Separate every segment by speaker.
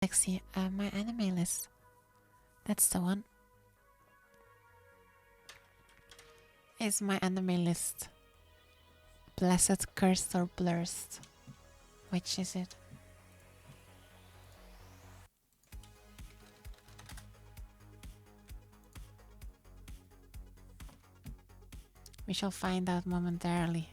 Speaker 1: Lexi, my anime list. That's the one. Is my anime list blessed, cursed, or blessed? Which is it? We shall find out momentarily.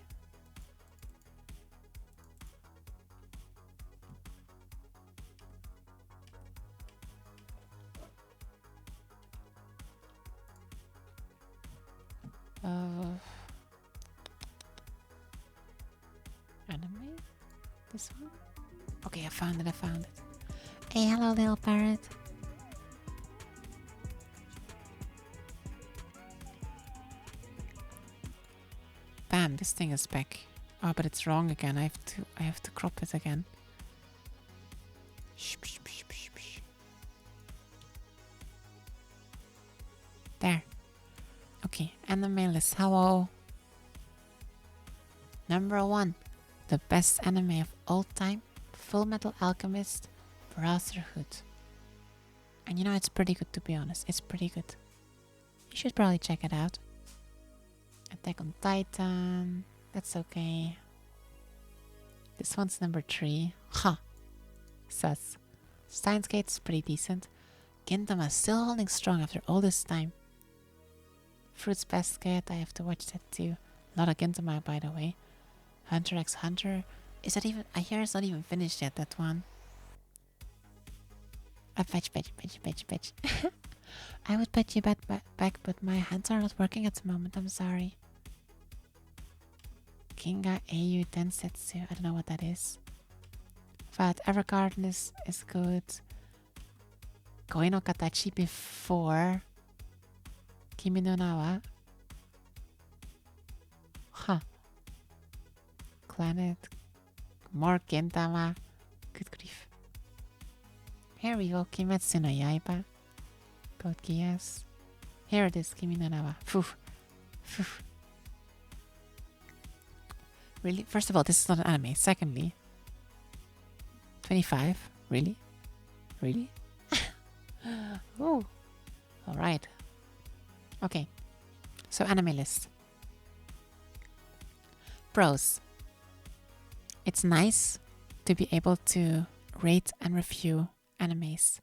Speaker 1: Anime? This one? Okay, I found it. Hey, hello, little parrot. Bam, this thing is back. Oh, but it's wrong again. I have to crop it again. Shh, shh, shh, shh, shh. There. Okay, anime list. Hello. Number 1. The best anime of all time. Full Metal Alchemist. Brotherhood. And you know, it's pretty good, to be honest. It's pretty good. You should probably check it out. Attack on Titan. That's okay. This one's number 3. Ha! Sus. Steins Gate is pretty decent. Gintama still holding strong after all this time. Fruits Basket, I have to watch that too. Not a Gintama, by the way. Hunter x Hunter. Is that even... I hear it's not even finished yet, that one. Fetch. I would pet you back, but my hands are not working at the moment, I'm sorry. Kinga AU Densetsu, I don't know what that is. But Evergarden is good. Koi no Katachi before Kimi no Na wa. Huh. Planet. More Gintama. Good grief. Here we go, Kimetsu no Yaiba. Code Geass. Here it is, Kimi no Na wa. Phew. Really? First of all, this is not an anime. Secondly, 25? Really? Oh. Alright. Okay. So, anime list. Pros. It's nice to be able to rate and review animes.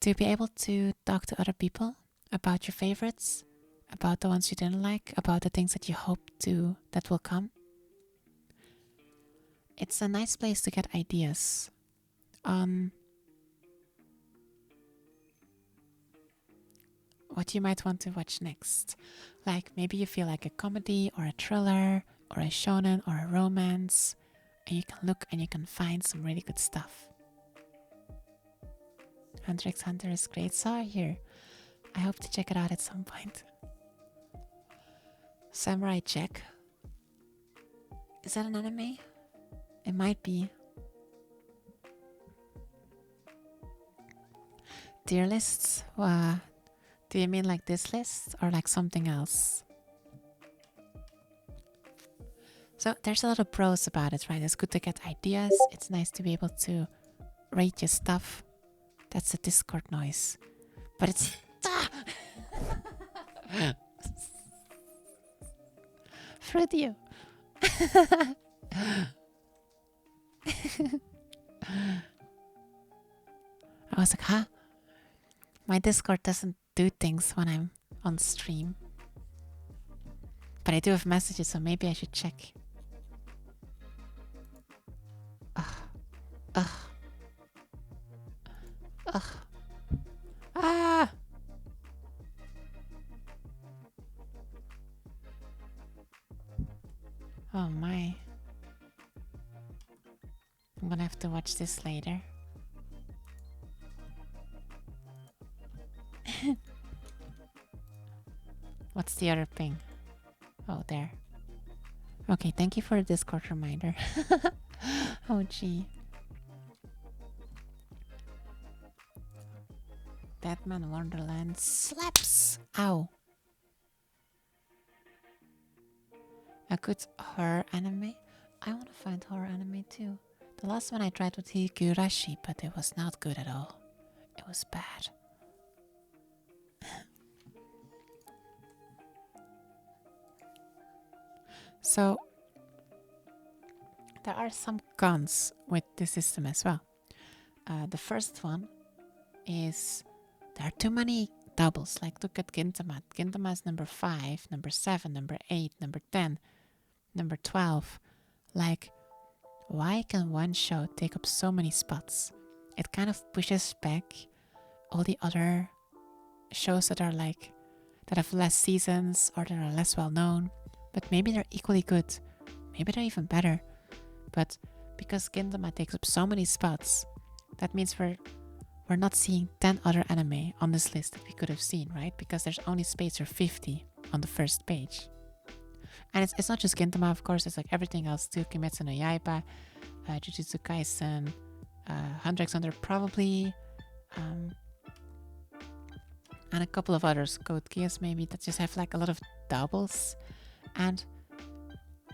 Speaker 1: To be able to talk to other people about your favorites, about the ones you didn't like, about the things that you hope that will come. It's a nice place to get ideas on what you might want to watch next. Like maybe you feel like a comedy or a thriller or a shonen or a romance, and you can look and you can find some really good stuff. Hunter x Hunter is great. Saw here. I hope to check it out at some point. Samurai Jack. Is that an anime? It might be. Tier lists? Do you mean like this list or like something else? So there's a lot of pros about it, right? It's good to get ideas. It's nice to be able to rate your stuff. That's the Discord noise. But it's... Fruit you. I was like, huh? My Discord doesn't do things when I'm on stream. But I do have messages, so maybe I should check. Ah! Oh my. I'm gonna have to watch this later. What's the other ping? Oh, there. Okay, thank you for the Discord reminder. Oh, gee. Batman Wonderland slaps! Ow. A good horror anime? I want to find horror anime too. The last one I tried was Higurashi, but it was not good at all. It was bad. So, there are some cons with this system as well. The first one is there are too many doubles. Like, look at Gintama. Gintama is number 5, number 7, number 8, number 10, number 12. Like, why can one show take up so many spots? It kind of pushes back all the other shows that are like, that have less seasons or that are less well known, but maybe they're equally good. Maybe they're even better. But because Gintama takes up so many spots, that means we're not seeing 10 other anime on this list that we could have seen, right? Because there's only space for 50 on the first page. And it's not just Gintama, of course, it's like everything else too. Kimetsu no Yaiba, Jujutsu Kaisen, Hunter x Hunter probably, and a couple of others, Code Geass maybe, that just have like a lot of doubles. And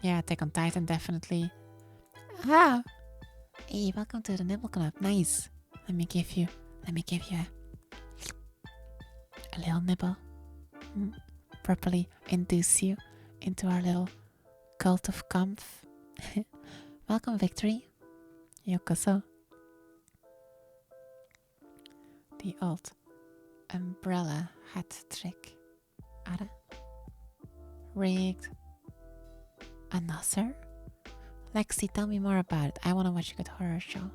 Speaker 1: yeah, Attack on Titan definitely. Ah! Hey, welcome to the Nibble Club. Nice. Let me give you a little nibble. Properly induce you into our little cult of comf. Welcome, Victory. Yokoso. The old umbrella hat trick. Ara. Rigged. Another? Lexi, tell me more about it. I want to watch a good horror show.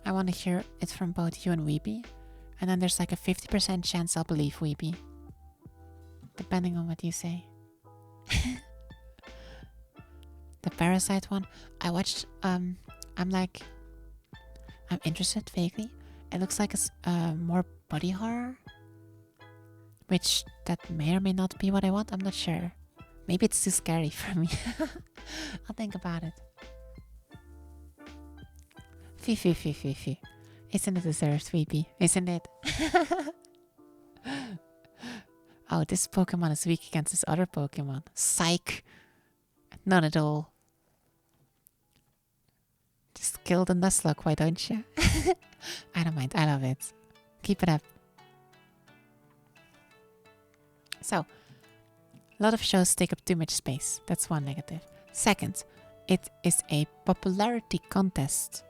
Speaker 1: I want to hear it from both you and Weeby. And then there's like a 50% chance I'll believe Weeby. Depending on what you say. The Parasite one. I watched, I'm interested vaguely. It looks like a more body horror. Which that may or may not be what I want. I'm not sure. Maybe it's too scary for me. I'll think about it. Fee. Isn't it deserved, Weepy? Isn't it? Oh, this Pokemon is weak against this other Pokemon. Psych. None at all. Just kill the Nuzlocke, why don't you? I don't mind. I love it. Keep it up. So, a lot of shows take up too much space. That's one negative. Second, it is a popularity contest.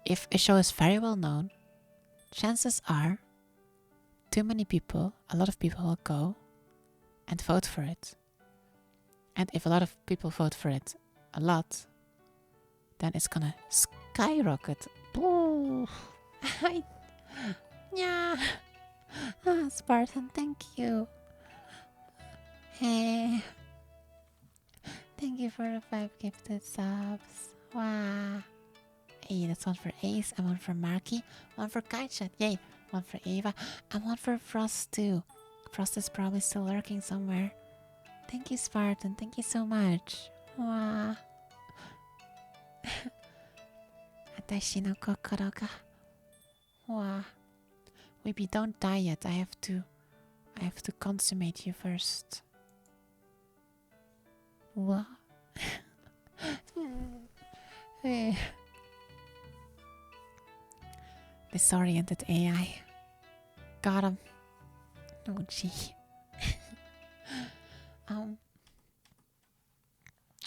Speaker 1: If a show is very well known, chances are too many people, a lot of people will go and vote for it. And if a lot of people vote for it a lot, then it's gonna skyrocket. Yeah. Spartan, thank you. Hey. Thank you for the 5 gifted subs. Wow. Hey, that's one for Ace and one for Marky. One for Kaichat. Yay. One for Ava. And one for Frost too. Frost is probably still lurking somewhere. Thank you, Spartan. Thank you so much. Wow. Atashi no kokoro ga. Wow. Maybe don't die yet. I have to consummate you first. What? Disoriented AI. Got him. Oh gee.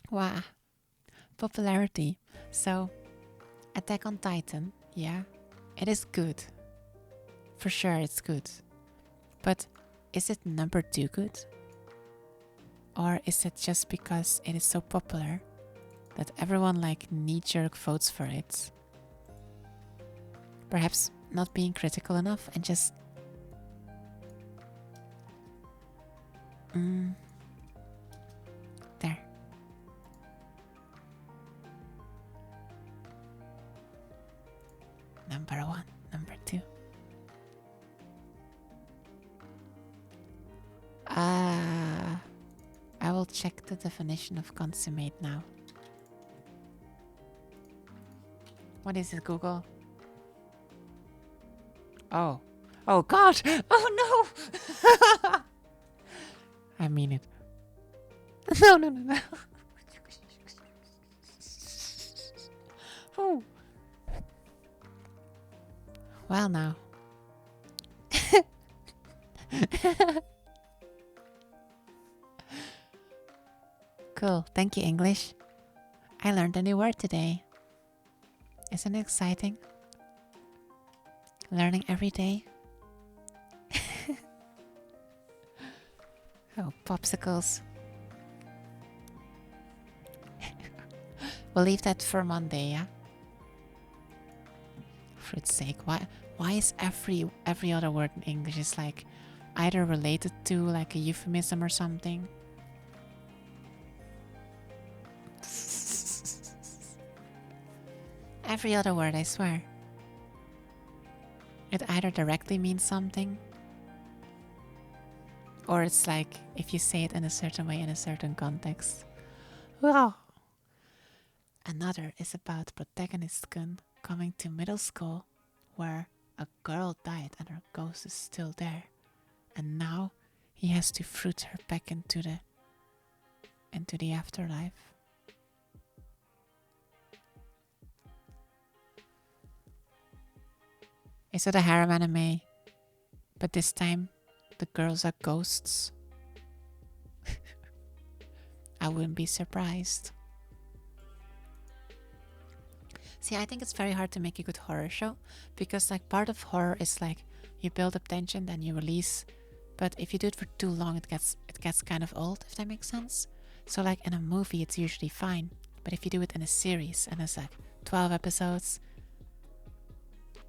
Speaker 1: Wow. Popularity. So, Attack on Titan, yeah, it is good. For sure it's good. But is it number 2 good? Or is it just because it is so popular that everyone like knee-jerk votes for it? Perhaps not being critical enough and just... There. Number 1, number 2. I will check the definition of consummate now. What is it, Google? Oh, Oh God! Oh no! I mean it. No, no, no, no. Oh. Well, now. Cool. Thank you, English. I learned a new word today. Isn't it exciting? Learning every day. Oh, popsicles. We'll leave that for Monday, yeah? For its sake, why is every other word in English is like either related to like a euphemism or something? Every other word, I swear. It either directly means something, or it's like if you say it in a certain way in a certain context. Wow. Another is about protagonist Kun coming to middle school where a girl died and her ghost is still there. And now he has to fruit her back into the afterlife. Is it a harem anime? But this time the girls are ghosts? I wouldn't be surprised. See, I think it's very hard to make a good horror show because like part of horror is like you build up tension, then you release. But if you do it for too long, it gets kind of old, if that makes sense. So like in a movie, it's usually fine. But if you do it in a series and it's like 12 episodes,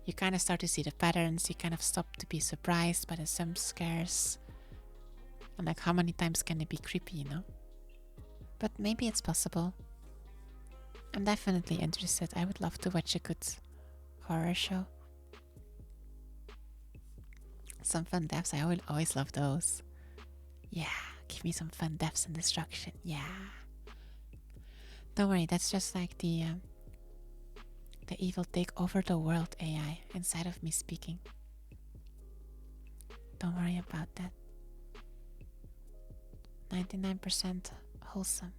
Speaker 1: you kind of start to see the patterns. You kind of stop to be surprised by the jump scares. And like how many times can it be creepy, you know? But maybe it's possible. I'm definitely interested. I would love to watch a good horror show. Some fun deaths, I would always love those. Yeah, give me some fun deaths and destruction. Yeah. Don't worry, that's just like the evil take over the world AI inside of me speaking. Don't worry about that. 99% wholesome.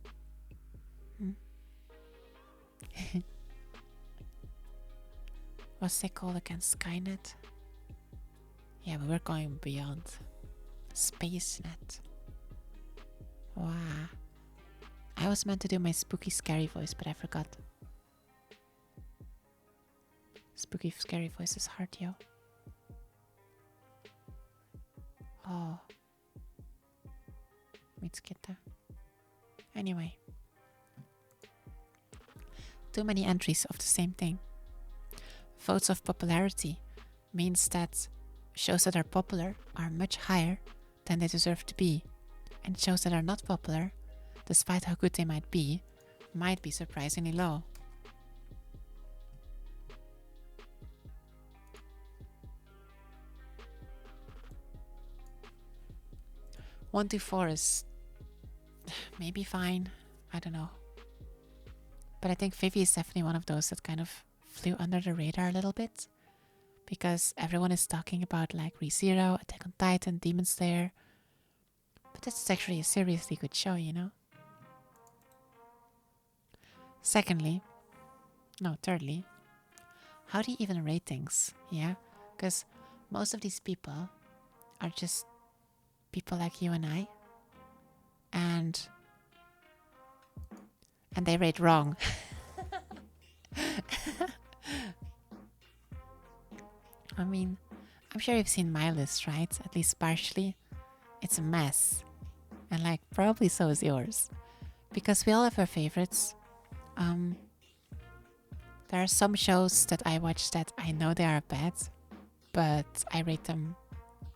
Speaker 1: What's it called again? Skynet? Yeah, but we're going beyond. SpaceNet. Wow. I was meant to do my spooky scary voice, but I forgot. Spooky scary voice is hard, yo. Oh. Mitskita. Anyway. Too many entries of the same thing. Votes of popularity means that shows that are popular are much higher than they deserve to be, and shows that are not popular, despite how good they might be surprisingly low. One to four is maybe fine. I don't know. But I think Vivi is definitely one of those that kind of flew under the radar a little bit. Because everyone is talking about like ReZero, Attack on Titan, Demon Slayer. But this is actually a seriously good show, you know? Thirdly, how do you even rate things? Yeah? Because most of these people are just people like you and I. And they rate wrong. I mean, I'm sure you've seen my list, right? At least partially. It's a mess. And like, probably so is yours. Because we all have our favorites. There are some shows that I watch that I know they are bad, but I rate them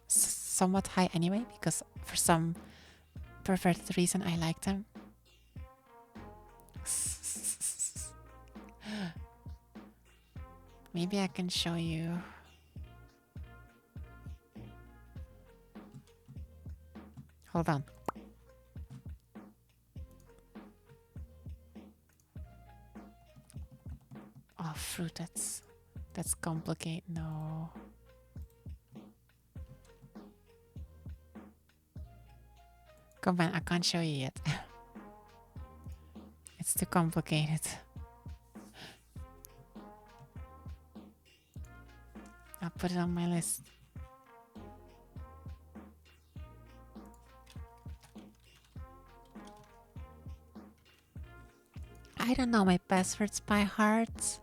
Speaker 1: somewhat high anyway, because for some perverted reason I like them. Maybe I can show you. Hold on. Oh, fruit, that's complicated. No. Come on, I can't show you yet. It's too complicated. I'll put it on my list. I don't know my passwords by heart.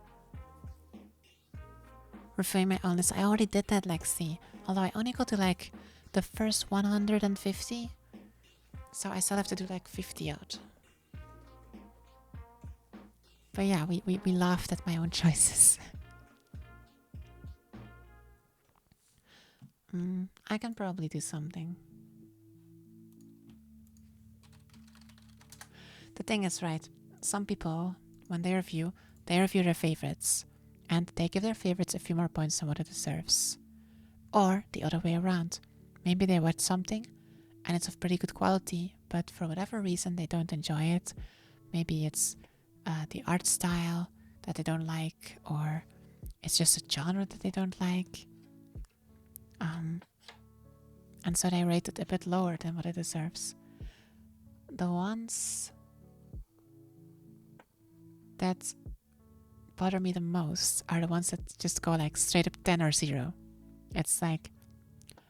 Speaker 1: Reviewing my own list. I already did that, Lexi. Although I only got to like the first 150. So I still have to do like 50 out. But yeah, we laughed at my own choices. I can probably do something. The thing is, right, some people, when they review their favorites. And they give their favorites a few more points than what it deserves. Or the other way around. Maybe they watch something and it's of pretty good quality, but for whatever reason they don't enjoy it. Maybe it's the art style that they don't like, or it's just a genre that they don't like. And so they rate it a bit lower than what it deserves. The ones that bother me the most are the ones that just go like straight up 10 or 0. It's like,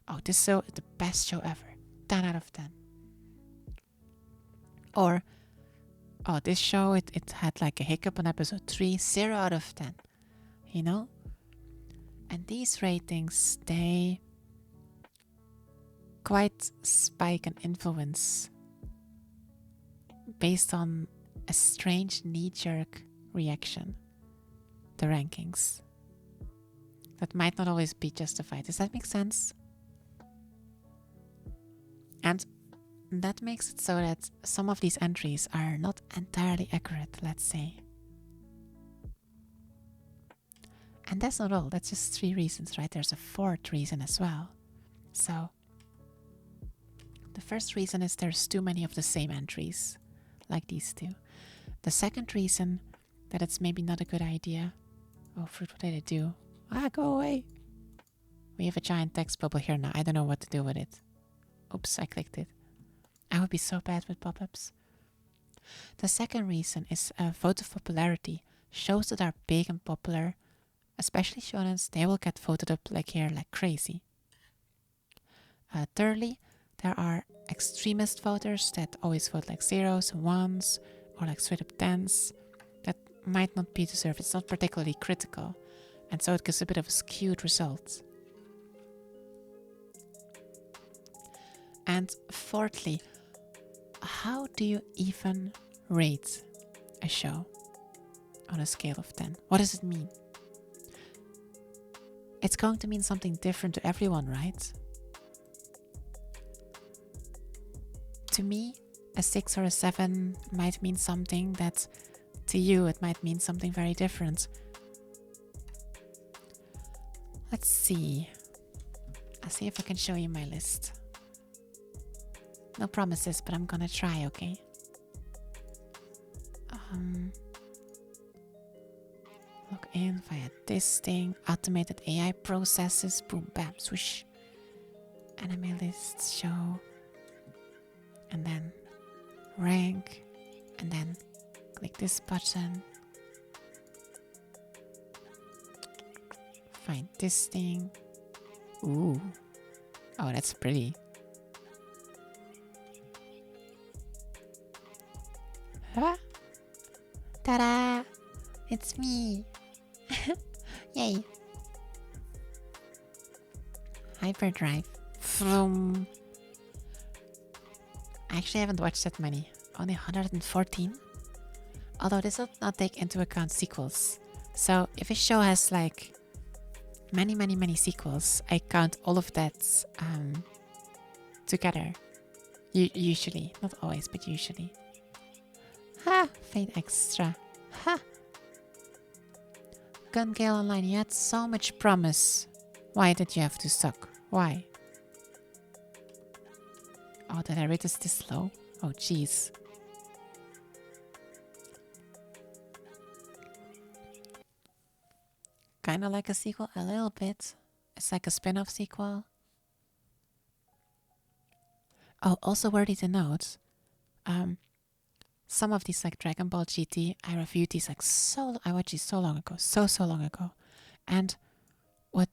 Speaker 1: oh, this show is the best show ever. 10 out of 10. Or, oh, this show, it had like a hiccup on episode 3. 0 out of 10. You know? And these ratings, they quite spike and influence based on a strange knee-jerk reaction. The rankings. That might not always be justified. Does that make sense? And that makes it so that some of these entries are not entirely accurate, let's say. And that's not all. That's just 3 reasons, right? There's a 4th reason as well. So, the first reason is there's too many of the same entries, like these 2. The second reason that it's maybe not a good idea. Oh, fruit, what did I do? Go away. We have a giant text bubble here now. I don't know what to do with it. Oops, I clicked it. I would be so bad with pop-ups. The second reason is vote of popularity. Shows that are big and popular, especially shonens, they will get voted up like here like crazy. Thirdly, there are extremist voters that always vote like 0s, 1s, or like straight up 10s. That might not be deserved. It's not particularly critical. And so it gives a bit of a skewed result. And fourthly, how do you even rate a show on a scale of 10? What does it mean? It's going to mean something different to everyone, right? To me, a 6 or a 7 might mean something that to you it might mean something very different. Let's see. I'll see if I can show you my list. No promises, but I'm gonna try, okay? Log in via this thing. Automated AI processes. Boom, bam, swoosh. Animelist show. And then rank. And then click this button. Find this thing. Ooh. Oh, that's pretty. Huh? Ta-da! It's me! Yay! Hyperdrive. From. I actually haven't watched that many. Only 114. Although this does not take into account sequels. So if a show has like many sequels, I count all of that together. Usually. Not always, but usually. Ha! Fate extra. Ha! Gun Gale Online, you had so much promise. Why did you have to suck? Why? Oh, did I rate this low? Oh, jeez. Kinda like a sequel, a little bit. It's like a spin-off sequel. Oh, also worthy to note, um, some of these like Dragon Ball GT, I reviewed these like I watched these so long ago, so long ago, and what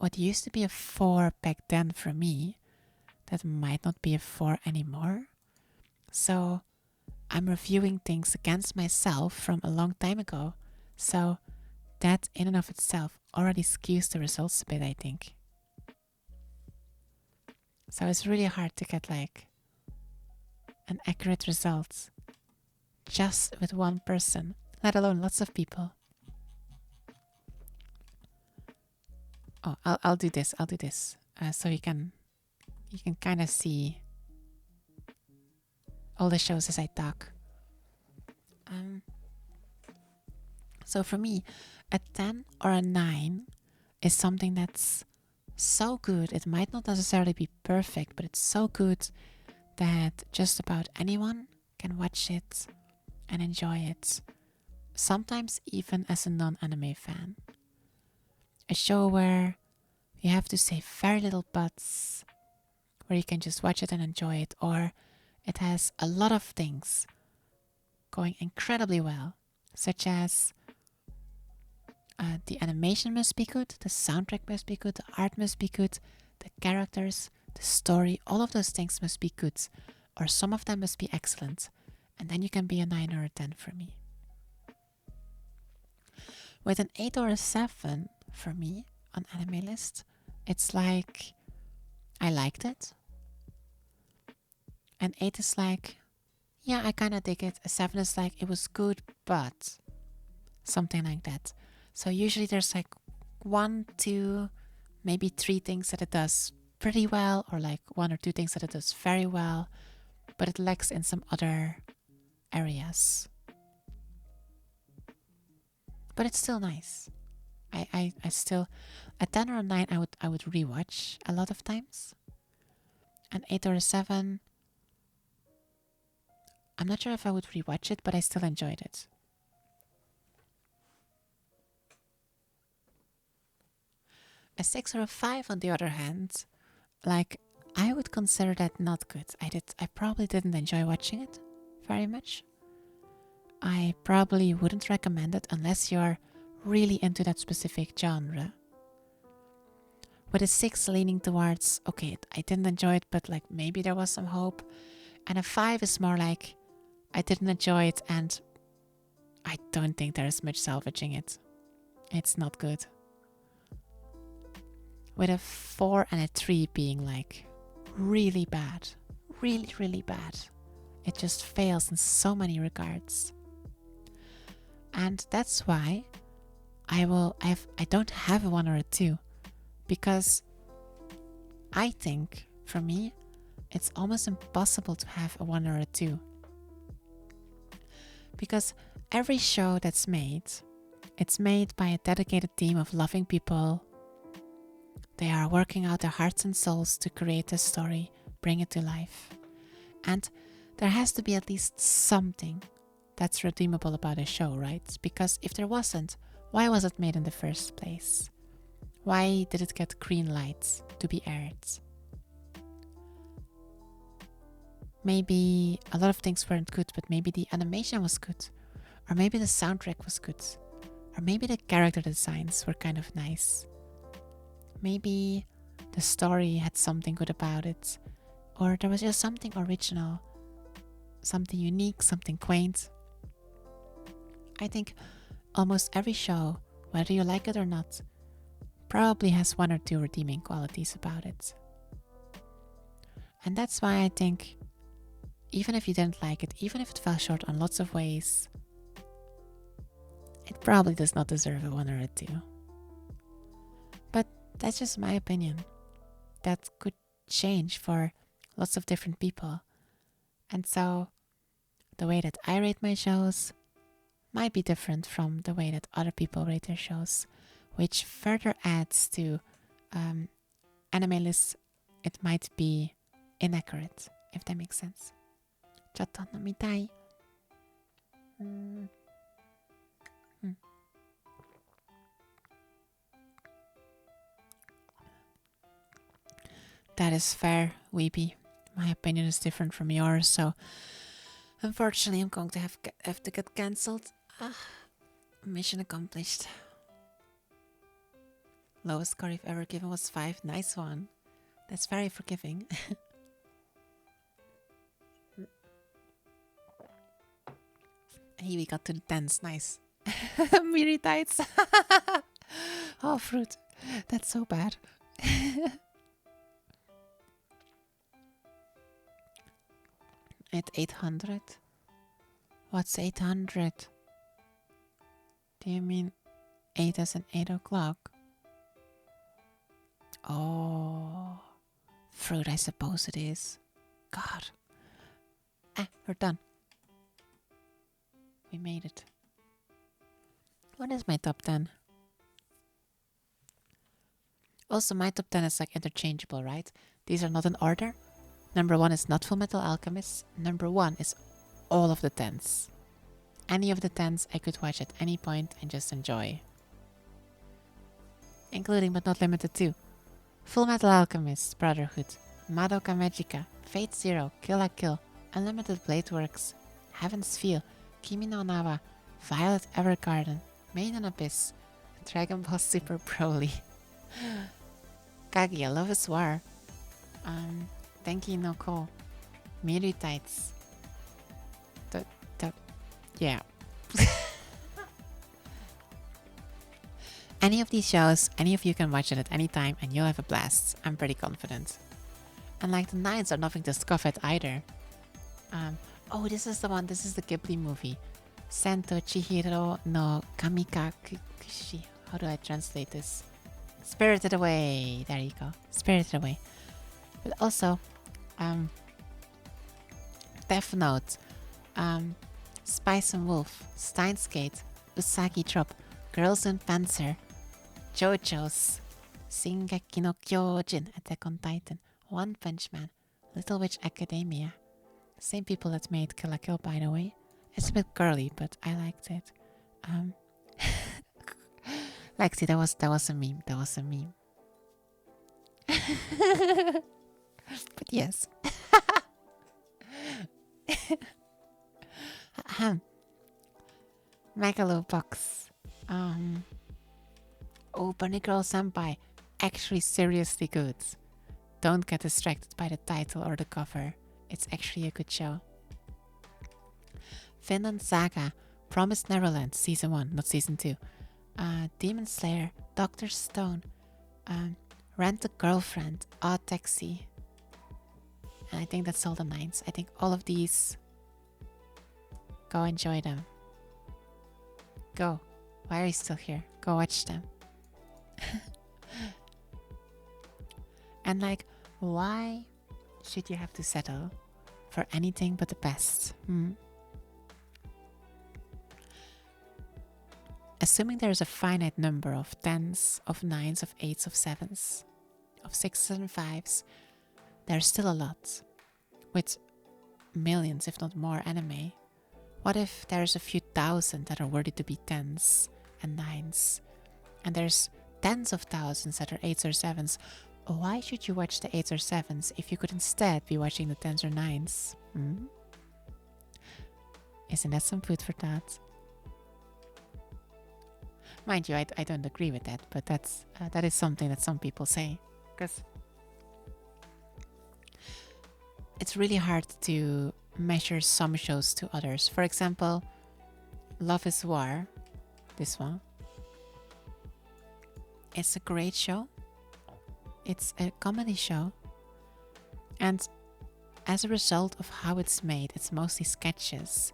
Speaker 1: what used to be a 4 back then for me, that might not be a 4 anymore. So I'm reviewing things against myself from a long time ago. So that in and of itself already skews the results a bit, I think. So it's really hard to get like an accurate result just with one person, let alone lots of people. Oh, I'll do this. I'll do this. So you can kind of see all the shows as I talk. So for me, a 10 or a 9 is something that's so good. It might not necessarily be perfect, but it's so good that just about anyone can watch it and enjoy it. Sometimes even as a non-anime fan. A show where you have to say very little buts, where you can just watch it and enjoy it, or it has a lot of things going incredibly well, such as the animation must be good, the soundtrack must be good, the art must be good, the characters, the story, all of those things must be good, or some of them must be excellent, and then you can be a 9 or a 10 for me. With an 8 or a 7 for me on Animelist, it's like I liked it. An 8 is like, yeah, I kind of dig it. A 7 is like, it was good, but something like that. So usually there's like 1, 2, maybe 3 things that it does pretty well, or like 1 or 2 things that it does very well, but it lacks in some other areas. But it's still nice. I still, a 10 or a 9 I would rewatch a lot of times. An 8 or a 7, I'm not sure if I would rewatch it, but I still enjoyed it. A 6 or a 5 on the other hand, like, I would consider that not good. I probably didn't enjoy watching it very much. I probably wouldn't recommend it unless you're really into that specific genre. With a 6 leaning towards, okay, I didn't enjoy it, but like maybe there was some hope. And a 5 is more like, I didn't enjoy it and I don't think there's much salvaging it. It's not good. With a 4 and a 3 being like really bad. Really, really bad. It just fails in so many regards. And that's why I don't have a 1 or a 2. Because I think, for me, it's almost impossible to have a 1 or a 2. Because every show that's made, it's made by a dedicated team of loving people. They are working out their hearts and souls to create a story, bring it to life. And there has to be at least something that's redeemable about a show, right? Because if there wasn't, why was it made in the first place? Why did it get green lights to be aired? Maybe a lot of things weren't good, but maybe the animation was good. Or maybe the soundtrack was good. Or maybe the character designs were kind of nice. Maybe the story had something good about it. Or there was just something original, something unique, something quaint. I think almost every show, whether you like it or not, probably has 1 or 2 redeeming qualities about it. And that's why I think, even if you didn't like it, even if it fell short on lots of ways, it probably does not deserve a 1 or a 2. But that's just my opinion. That could change for lots of different people. And so the way that I rate my shows might be different from the way that other people rate their shows, which further adds to Animelist. It might be inaccurate, if that makes sense. Chatto namitai. That is fair, Weeby. My opinion is different from yours, so unfortunately I'm going to have to get cancelled. Mission accomplished. Lowest score you've ever given was 5. Nice one. That's very forgiving. Here we got to the 10s. Nice. Miri tights. Oh, fruit. That's so bad. At 800? What's 800? Do you mean 8 as in 8 o'clock? Oh, fruit, I suppose it is. God. We're done. We made it. What is my top 10? Also, my top 10 is like interchangeable, right? These are not in order. Number 1 is not Full Metal Alchemist. Number 1 is all of the 10s. Any of the 10s I could watch at any point and just enjoy. Including but not limited to Full Metal Alchemist, Brotherhood, Madoka Magica, Fate Zero, Kill la Kill, Unlimited Blade Works, Heaven's Feel, Kimi no Nawa, Violet Evergarden, Maiden Abyss, Dragon Ball Super Broly, Kaguya Love is War, Denki no Ko, Miru Tights. Yeah. Any of these shows, any of you can watch it at any time and you'll have a blast. I'm pretty confident. And like the 9s are nothing to scoff at either. Oh, this is the one. This is the Ghibli movie. Sento Chihiro no Kamikakushi. How do I translate this? Spirited Away. There you go. Spirited Away. But also, Death Note, Spice and Wolf, Steins Gate, Usagi Drop, Girls in Panzer, JoJo's, Shingeki no Kyojin, Attack on Titan, One Punch Man, Little Witch Academia. Same people that made Kill la Kill, by the way. It's a bit girly, but I liked it. Lexi, that was a meme. That was a meme. But yes. Megalobox. Oh, Bunny Girl Senpai. Actually seriously good. Don't get distracted by the title or the cover. It's actually a good show. Finland Saga. Promised Neverland. Season 1, not Season 2. Demon Slayer. Dr. Stone. Rent a Girlfriend. Odd Taxi. And I think that's all the 9s. I think all of these... Go enjoy them. Go. Why are you still here? Go watch them. And like, why should you have to settle for anything but the best? Assuming there's a finite number of 10s, of 9s, of 8s, of 7s, of 6s and 5s, there's still a lot. With millions, if not more, anime. What if there's a few thousand that are worthy to be 10s and 9s? And there's tens of thousands that are 8s or 7s. Why should you watch the 8s or 7s if you could instead be watching the 10s or 9s? Isn't that some food for thought? Mind you, I don't agree with that, but that is something that some people say. Because it's really hard to measure some shows to others. For example, Love is War, this one. It's a great show. It's a comedy show. And as a result of how it's made, it's mostly sketches.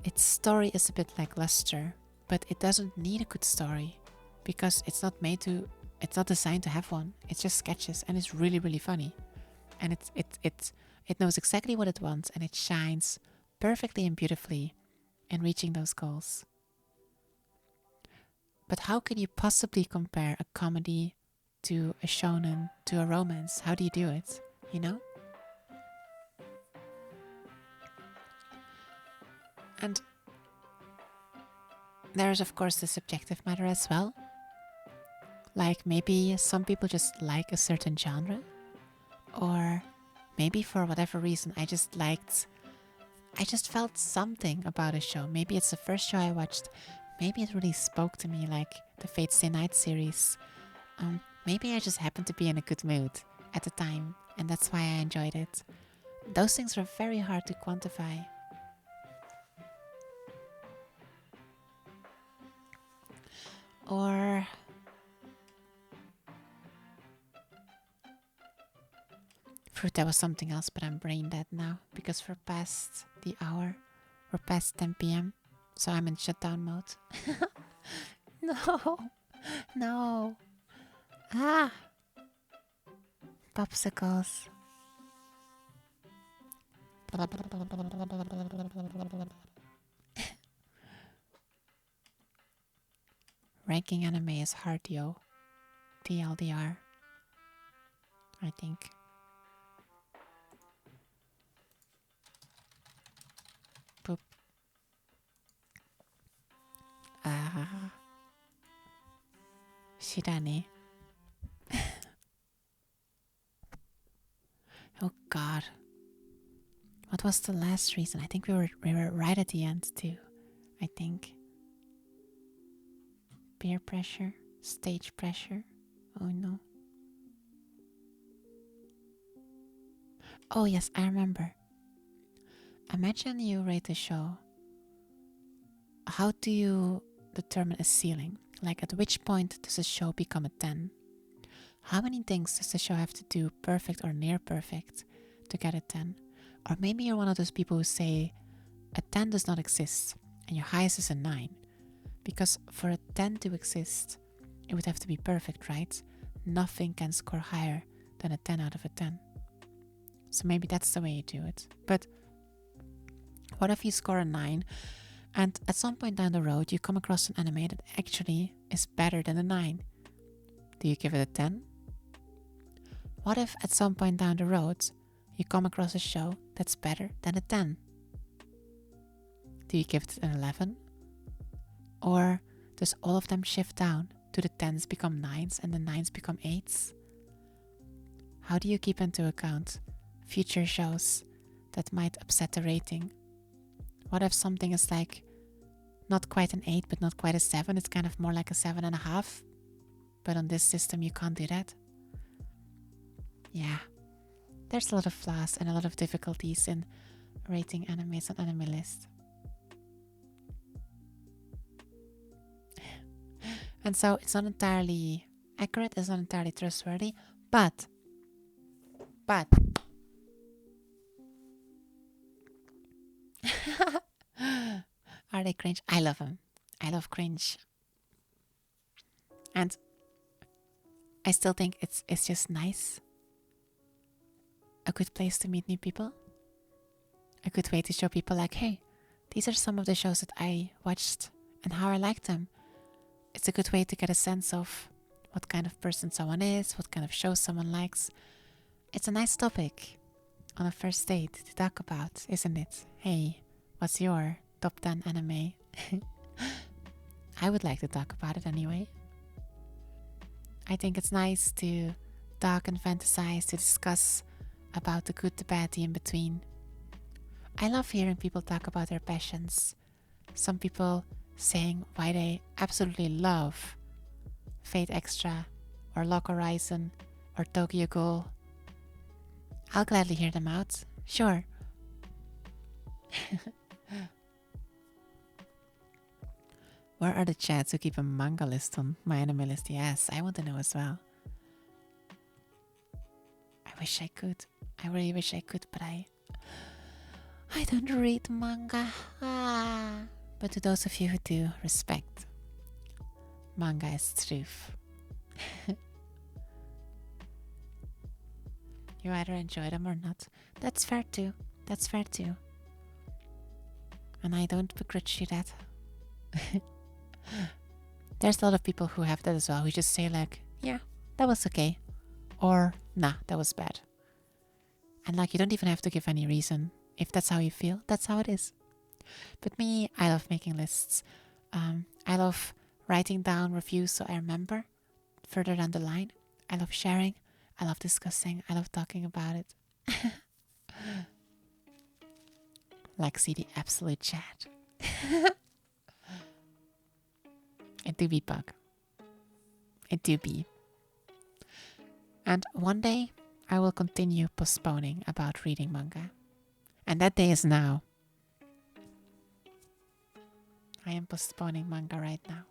Speaker 1: Its story is a bit lackluster, but it doesn't need a good story because it's not designed to have one. It's just sketches and it's really, really funny. And it knows exactly what it wants and it shines perfectly and beautifully in reaching those goals. But how can you possibly compare a comedy to a shonen to a romance? How do you do it? You know? And there's of course the subjective matter as well. Like maybe some people just like a certain genre, or maybe for whatever reason, I just felt something about a show. Maybe it's the first show I watched. Maybe it really spoke to me, like the Fate Stay Night series. Maybe I just happened to be in a good mood at the time, and that's why I enjoyed it. Those things are very hard to quantify. Or fruit, that was something else, but I'm brain dead now because we're past the hour. We're past 10 p.m. So I'm in shutdown mode. No, no. Ah, popsicles. Ranking anime is hard, yo. TLDR, I think. Poop. Ah. Shirane. Oh god. What was the last reason? I think we were right at the end too. I think. Peer pressure, stage pressure. Oh no. Oh yes, I remember. Imagine you rate a show. How do you determine a ceiling? Like at which point does a show become a 10? How many things does the show have to do perfect or near perfect to get a 10? Or maybe you're one of those people who say a 10 does not exist and your highest is a 9. Because for a 10 to exist, it would have to be perfect, right? Nothing can score higher than a 10 out of a 10. So maybe that's the way you do it. But what if you score a 9 and at some point down the road you come across an anime that actually is better than a 9? Do you give it a 10? What if at some point down the road you come across a show that's better than a 10? Do you give it an 11? Or does all of them shift down? Do the 10s become 9s and the 9s become 8s? How do you keep into account future shows that might upset the rating? What if something is like not quite an 8 but not quite a 7? It's kind of more like a 7.5. But on this system you can't do that. Yeah. There's a lot of flaws and a lot of difficulties in rating animes on Animelist. And so it's not entirely accurate, it's not entirely trustworthy, but are they cringe? I love them. I love cringe. And I still think it's just nice. A good place to meet new people. A good way to show people like, hey, these are some of the shows that I watched and how I liked them. It's a good way to get a sense of what kind of person someone is, what kind of shows someone likes. It's a nice topic on a first date to talk about, isn't it? Hey, what's your top 10 anime? I would like to talk about it anyway. I think it's nice to talk and fantasize, to discuss about the good, the bad, the in-between. I love hearing people talk about their passions. Some people saying why they absolutely love Fate Extra or Lock Horizon or Tokyo Ghoul. I'll gladly hear them out. Sure. Where are the chats who keep a manga list on my anime list? Yes, I want to know as well. I wish I could. I really wish I could, but I don't read manga. But to those of you who do, respect. Manga is truth. You either enjoy them or not. That's fair too. That's fair too. And I don't begrudge you that. There's a lot of people who have that as well, who just say like, yeah, that was okay. Or, nah, that was bad. And like, you don't even have to give any reason. If that's how you feel, that's how it is. But me, I love making lists. I love writing down reviews so I remember further down the line. I love sharing. I love discussing. I love talking about it. Lexi, the absolute chat. It do be bug. It do be. And one day I will continue postponing about reading manga. And that day is now. I am postponing manga right now.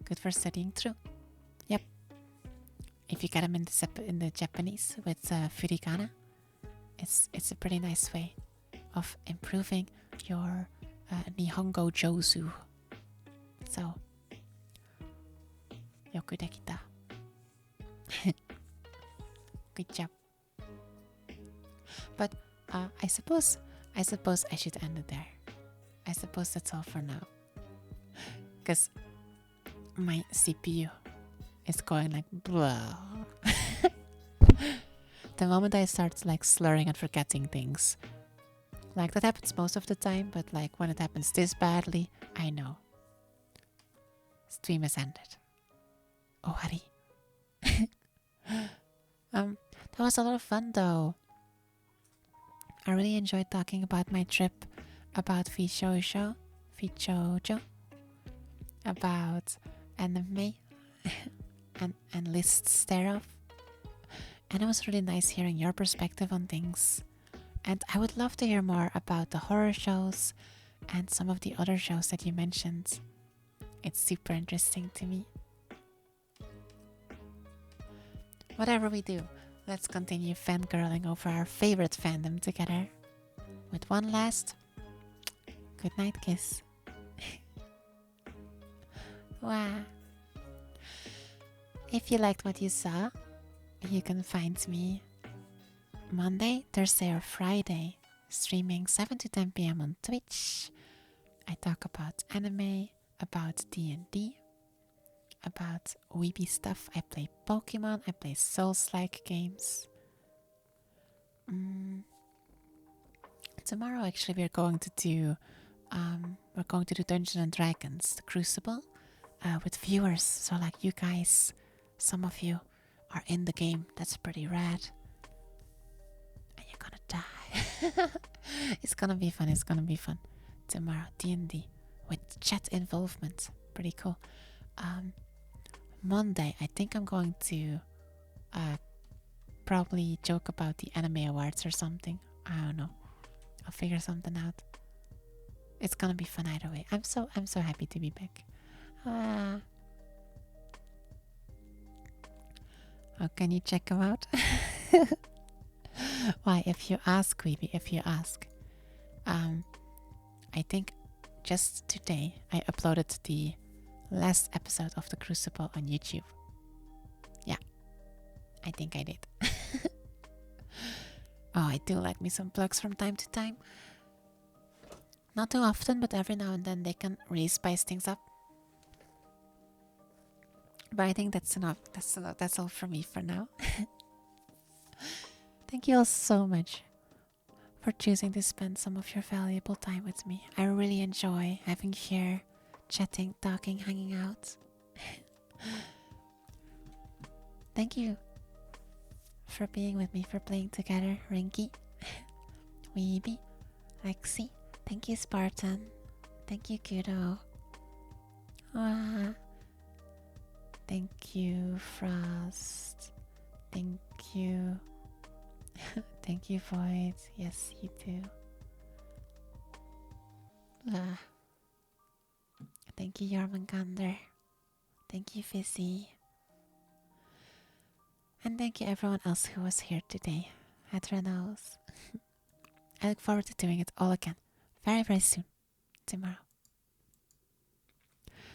Speaker 1: Good for studying through. Yep. If you get them in the Japanese with furikana, it's a pretty nice way of improving your Nihongo Josu. So, yoku dekita. Good job. But I suppose I should end it there. I suppose that's all for now. Because my CPU is going like blah. The moment I start like slurring and forgetting things, like that happens most of the time, but like when it happens this badly, I know. Stream has ended. Oh, Hari. That was a lot of fun though. I really enjoyed talking about my trip, about Fichojo, about anime and lists thereof. And it was really nice hearing your perspective on things. And I would love to hear more about the horror shows and some of the other shows that you mentioned. It's super interesting to me. Whatever we do, let's continue fangirling over our favorite fandom together. With one last goodnight kiss. Wow. If you liked what you saw, you can find me Monday, Thursday or Friday, streaming 7 to 10 p.m. on Twitch. I talk about anime, about D&D, about weeby stuff. I play Pokemon, I play Souls-like games. Tomorrow actually we're going to do Dungeons and Dragons, the Crucible, with viewers. So like you guys, some of you are in the game. That's pretty rad. And you're gonna die. It's gonna be fun. Tomorrow, D&D with chat involvement. Pretty cool. Monday, I think I'm going to probably joke about the anime awards or something. I don't know. I'll figure something out. It's gonna be fun either way. I'm so happy to be back. How can you check them out? Why, if you ask, Weeby, if you ask. I think just today I uploaded the last episode of The Crucible on YouTube. Yeah, I think I did. Oh, I do like me some plugs from time to time. Not too often, but every now and then they can really spice things up. But I think that's enough. That's all for me for now. Thank you all so much for choosing to spend some of your valuable time with me. I really enjoy having you here, chatting, talking, hanging out. Thank you for being with me, for playing together, Rinky, Weeby, Lexi. Thank you, Spartan. Thank you, Kudo. Thank you, Frost. Thank you. Thank you, Void. Yes, you too. Thank you, Jormungandr. Thank you, Fizzy. And thank you everyone else who was here today at Renault's. I look forward to doing it all again very, very soon. Tomorrow.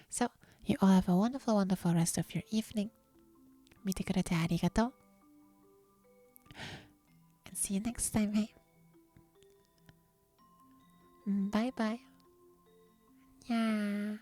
Speaker 1: So, you all have a wonderful, wonderful rest of your evening. 見てくれてありがとう. And see you next time, hey? Bye bye. Yeah.